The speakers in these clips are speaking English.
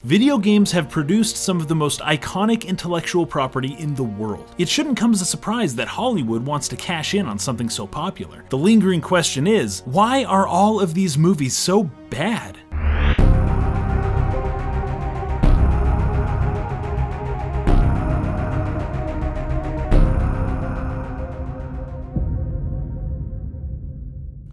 Video games have produced some of the most iconic intellectual property in the world. It shouldn't come as a surprise that Hollywood wants to cash in on something so popular. The lingering question is, why are all of these movies so bad?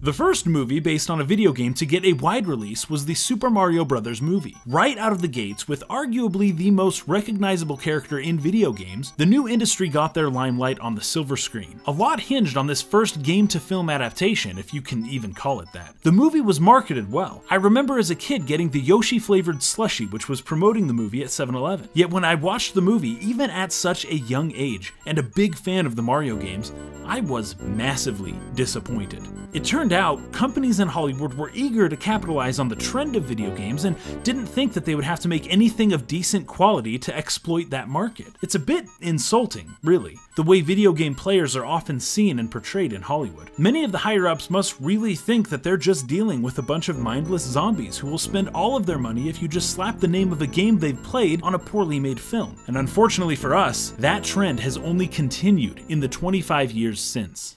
The first movie based on a video game to get a wide release was the Super Mario Bros. Movie. Right out of the gates, with arguably the most recognizable character in video games, the new industry got their limelight on the silver screen. A lot hinged on this first game-to-film adaptation, if you can even call it that. The movie was marketed well. I remember as a kid getting the Yoshi-flavored slushie, which was promoting the movie at 7-Eleven. Yet when I watched the movie, even at such a young age, and a big fan of the Mario games, I was massively disappointed. It turned out, companies in Hollywood were eager to capitalize on the trend of video games and didn't think that they would have to make anything of decent quality to exploit that market. It's a bit insulting, really, the way video game players are often seen and portrayed in Hollywood. Many of the higher-ups must really think that they're just dealing with a bunch of mindless zombies who will spend all of their money if you just slap the name of a game they've played on a poorly made film. And unfortunately for us, that trend has only continued in the 25 years since.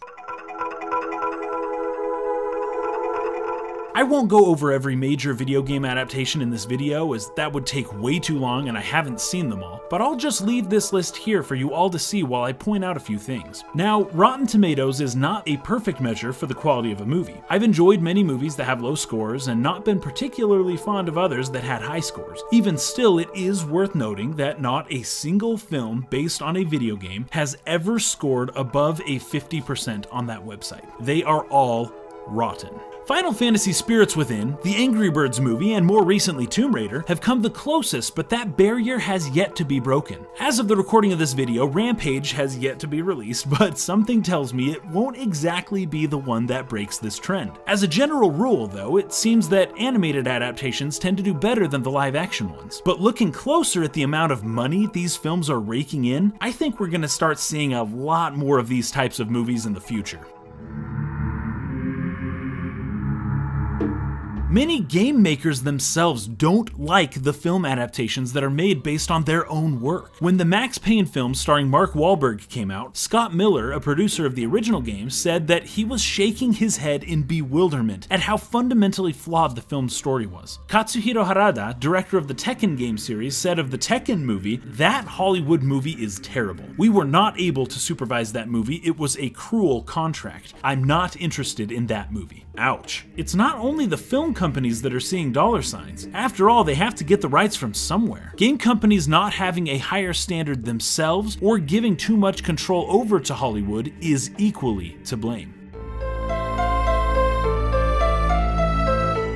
I won't go over every major video game adaptation in this video, as that would take way too long and I haven't seen them all, but I'll just leave this list here for you all to see while I point out a few things. Now, Rotten Tomatoes is not a perfect measure for the quality of a movie. I've enjoyed many movies that have low scores and not been particularly fond of others that had high scores. Even still, it is worth noting that not a single film based on a video game has ever scored above a 50% on that website. They are all rotten. Final Fantasy Spirits Within, the Angry Birds movie, and more recently Tomb Raider have come the closest, but that barrier has yet to be broken. As of the recording of this video, Rampage has yet to be released, but something tells me it won't exactly be the one that breaks this trend. As a general rule, though, it seems that animated adaptations tend to do better than the live-action ones. But looking closer at the amount of money these films are raking in, I think we're gonna start seeing a lot more of these types of movies in the future. Many game makers themselves don't like the film adaptations that are made based on their own work. When the Max Payne film starring Mark Wahlberg came out, Scott Miller, a producer of the original game, said that he was shaking his head in bewilderment at how fundamentally flawed the film's story was. Katsuhiro Harada, director of the Tekken game series, said of the Tekken movie, "That Hollywood movie is terrible. We were not able to supervise that movie. It was a cruel contract. I'm not interested in that movie." Ouch. It's not only the film companies that are seeing dollar signs. After all, they have to get the rights from somewhere. Game companies not having a higher standard themselves or giving too much control over to Hollywood is equally to blame.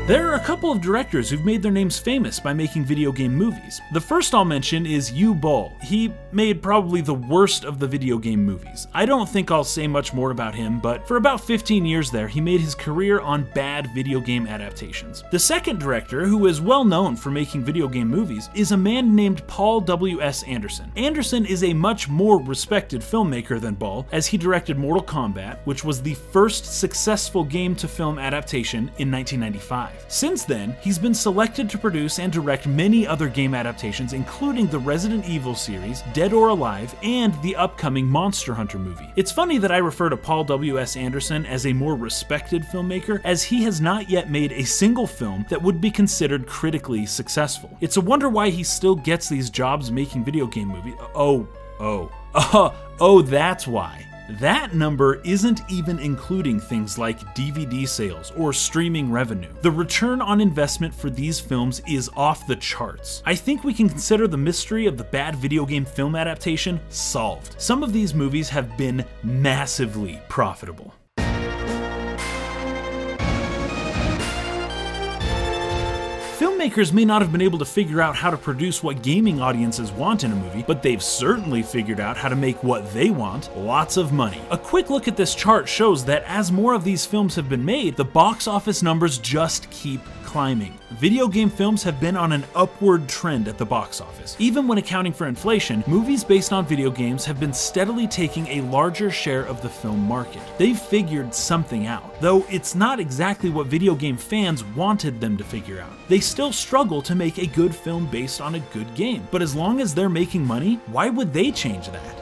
There are a couple of directors who've made their names famous by making video game movies. The first I'll mention is Uwe Boll. He made probably the worst of the video game movies. I don't think I'll say much more about him, but for about 15 years there, he made his career on bad video game adaptations. The second director, who is well known for making video game movies, is a man named Paul W.S. Anderson. Anderson is a much more respected filmmaker than Boll, as he directed Mortal Kombat, which was the first successful game-to-film adaptation in 1995. Since then, he's been selected to produce and direct many other game adaptations, including the Resident Evil series, Dead or Alive, and the upcoming Monster Hunter movie. It's funny that I refer to Paul W.S. Anderson as a more respected filmmaker, as he has not yet made a single film that would be considered critically successful. It's a wonder why he still gets these jobs making video game movies. Oh, that's why. That number isn't even including things like DVD sales or streaming revenue. The return on investment for these films is off the charts. I think we can consider the mystery of the bad video game film adaptation solved. Some of these movies have been massively profitable. Filmmakers may not have been able to figure out how to produce what gaming audiences want in a movie, but they've certainly figured out how to make what they want: lots of money. A quick look at this chart shows that as more of these films have been made, the box office numbers just keep climbing. Video game films have been on an upward trend at the box office. Even when accounting for inflation, movies based on video games have been steadily taking a larger share of the film market. They've figured something out, though it's not exactly what video game fans wanted them to figure out. They still struggle to make a good film based on a good game, but as long as they're making money, why would they change that?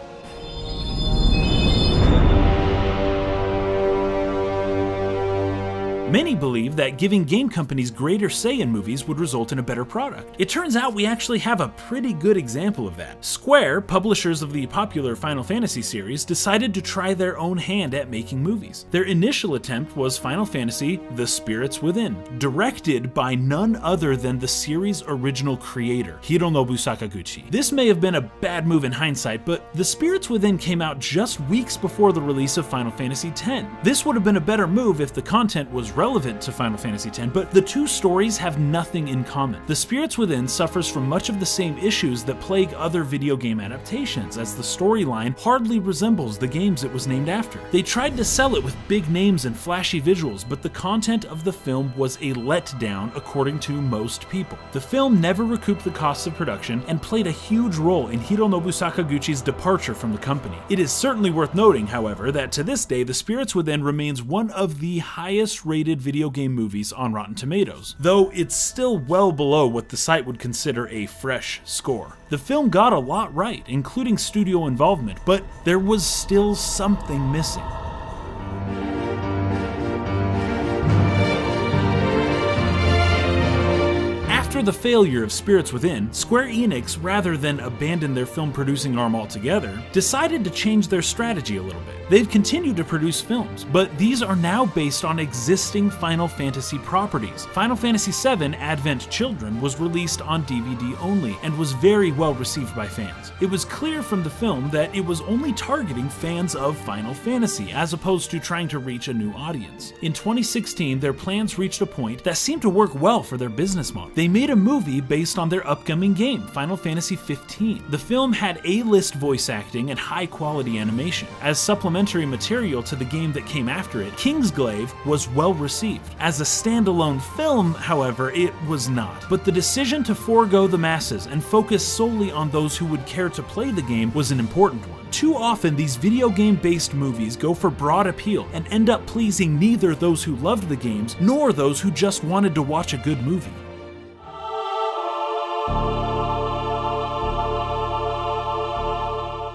Many believe that giving game companies greater say in movies would result in a better product. It turns out we actually have a pretty good example of that. Square, publishers of the popular Final Fantasy series, decided to try their own hand at making movies. Their initial attempt was Final Fantasy: The Spirits Within, directed by none other than the series' original creator, Hironobu Sakaguchi. This may have been a bad move in hindsight, but The Spirits Within came out just weeks before the release of Final Fantasy X. This would have been a better move if the content was relevant to Final Fantasy X, but the two stories have nothing in common. The Spirits Within suffers from much of the same issues that plague other video game adaptations, as the storyline hardly resembles the games it was named after. They tried to sell it with big names and flashy visuals, but the content of the film was a letdown according to most people. The film never recouped the costs of production and played a huge role in Hironobu Sakaguchi's departure from the company. It is certainly worth noting, however, that to this day, The Spirits Within remains one of the highest rated video game movies on Rotten Tomatoes, though it's still well below what the site would consider a fresh score. The film got a lot right, including studio involvement, but there was still something missing. After the failure of Spirits Within, Square Enix, rather than abandon their film producing arm altogether, decided to change their strategy a little bit. They've continued to produce films, but these are now based on existing Final Fantasy properties. Final Fantasy VII Advent Children was released on DVD only and was very well received by fans. It was clear from the film that it was only targeting fans of Final Fantasy, as opposed to trying to reach a new audience. In 2016, their plans reached a point that seemed to work well for their business model. They made a movie based on their upcoming game, Final Fantasy XV. The film had A-list voice acting and high-quality animation. As supplementary material to the game that came after it, Kingsglaive was well received. As a standalone film, however, it was not. But the decision to forego the masses and focus solely on those who would care to play the game was an important one. Too often, these video game-based movies go for broad appeal and end up pleasing neither those who loved the games nor those who just wanted to watch a good movie.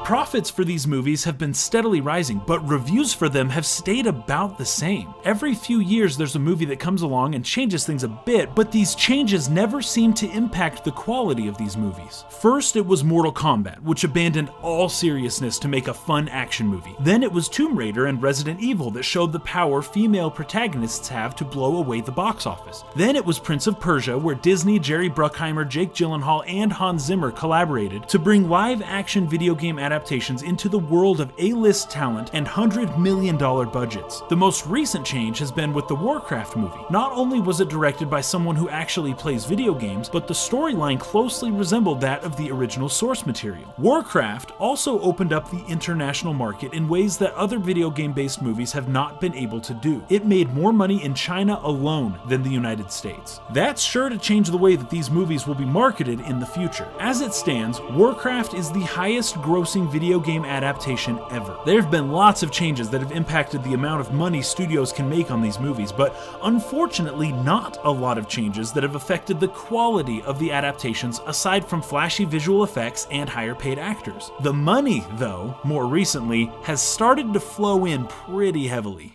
Profits for these movies have been steadily rising, but reviews for them have stayed about the same. Every few years there's a movie that comes along and changes things a bit, but these changes never seem to impact the quality of these movies. First, it was Mortal Kombat, which abandoned all seriousness to make a fun action movie. Then it was Tomb Raider and Resident Evil that showed the power female protagonists have to blow away the box office. Then it was Prince of Persia, where Disney, Jerry Bruckheimer, Jake Gyllenhaal, and Hans Zimmer collaborated to bring live-action video game adaptations into the world of A-list talent and $100 million budgets. The most recent change has been with the Warcraft movie. Not only was it directed by someone who actually plays video games, but the storyline closely resembled that of the original source material. Warcraft also opened up the international market in ways that other video game-based movies have not been able to do. It made more money in China alone than the United States. That's sure to change the way that these movies will be marketed in the future. As it stands, Warcraft is the highest grossing video game adaptation ever. There have been lots of changes that have impacted the amount of money studios can make on these movies, but unfortunately not a lot of changes that have affected the quality of the adaptations aside from flashy visual effects and higher paid actors. The money, though, more recently, has started to flow in pretty heavily.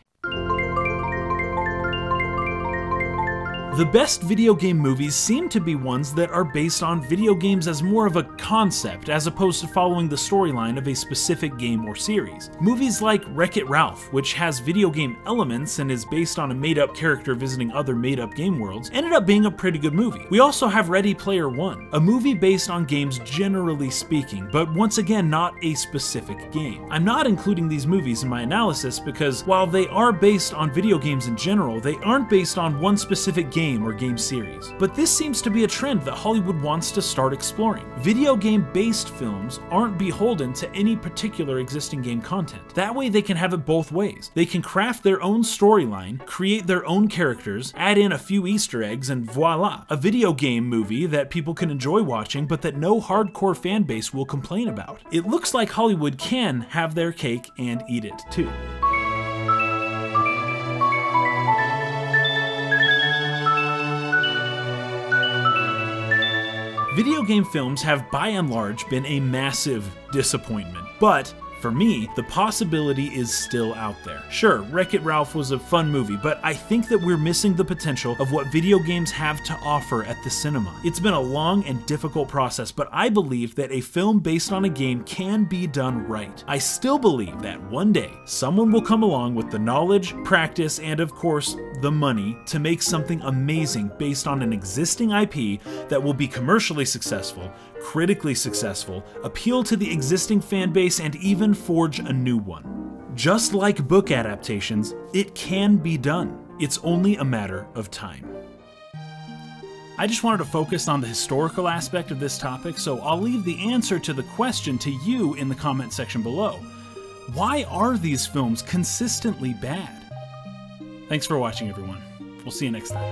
The best video game movies seem to be ones that are based on video games as more of a concept, as opposed to following the storyline of a specific game or series. Movies like Wreck-It Ralph, which has video game elements and is based on a made-up character visiting other made-up game worlds, ended up being a pretty good movie. We also have Ready Player One, a movie based on games generally speaking, but once again not a specific game. I'm not including these movies in my analysis because while they are based on video games in general, they aren't based on one specific game game or game series. But this seems to be a trend that Hollywood wants to start exploring. Video game-based films aren't beholden to any particular existing game content. That way they can have it both ways. They can craft their own storyline, create their own characters, add in a few Easter eggs, and voila, a video game movie that people can enjoy watching but that no hardcore fan base will complain about. It looks like Hollywood can have their cake and eat it too. Video game films have by and large been a massive disappointment, but for me, the possibility is still out there. Sure, Wreck-It Ralph was a fun movie, but I think that we're missing the potential of what video games have to offer at the cinema. It's been a long and difficult process, but I believe that a film based on a game can be done right. I still believe that one day, someone will come along with the knowledge, practice, and of course, the money to make something amazing based on an existing IP that will be commercially successful, critically successful, appeal to the existing fan base, and even forge a new one. Just like book adaptations, it can be done. It's only a matter of time. I just wanted to focus on the historical aspect of this topic, so I'll leave the answer to the question to you in the comment section below. Why are these films consistently bad? Thanks for watching, everyone. We'll see you next time.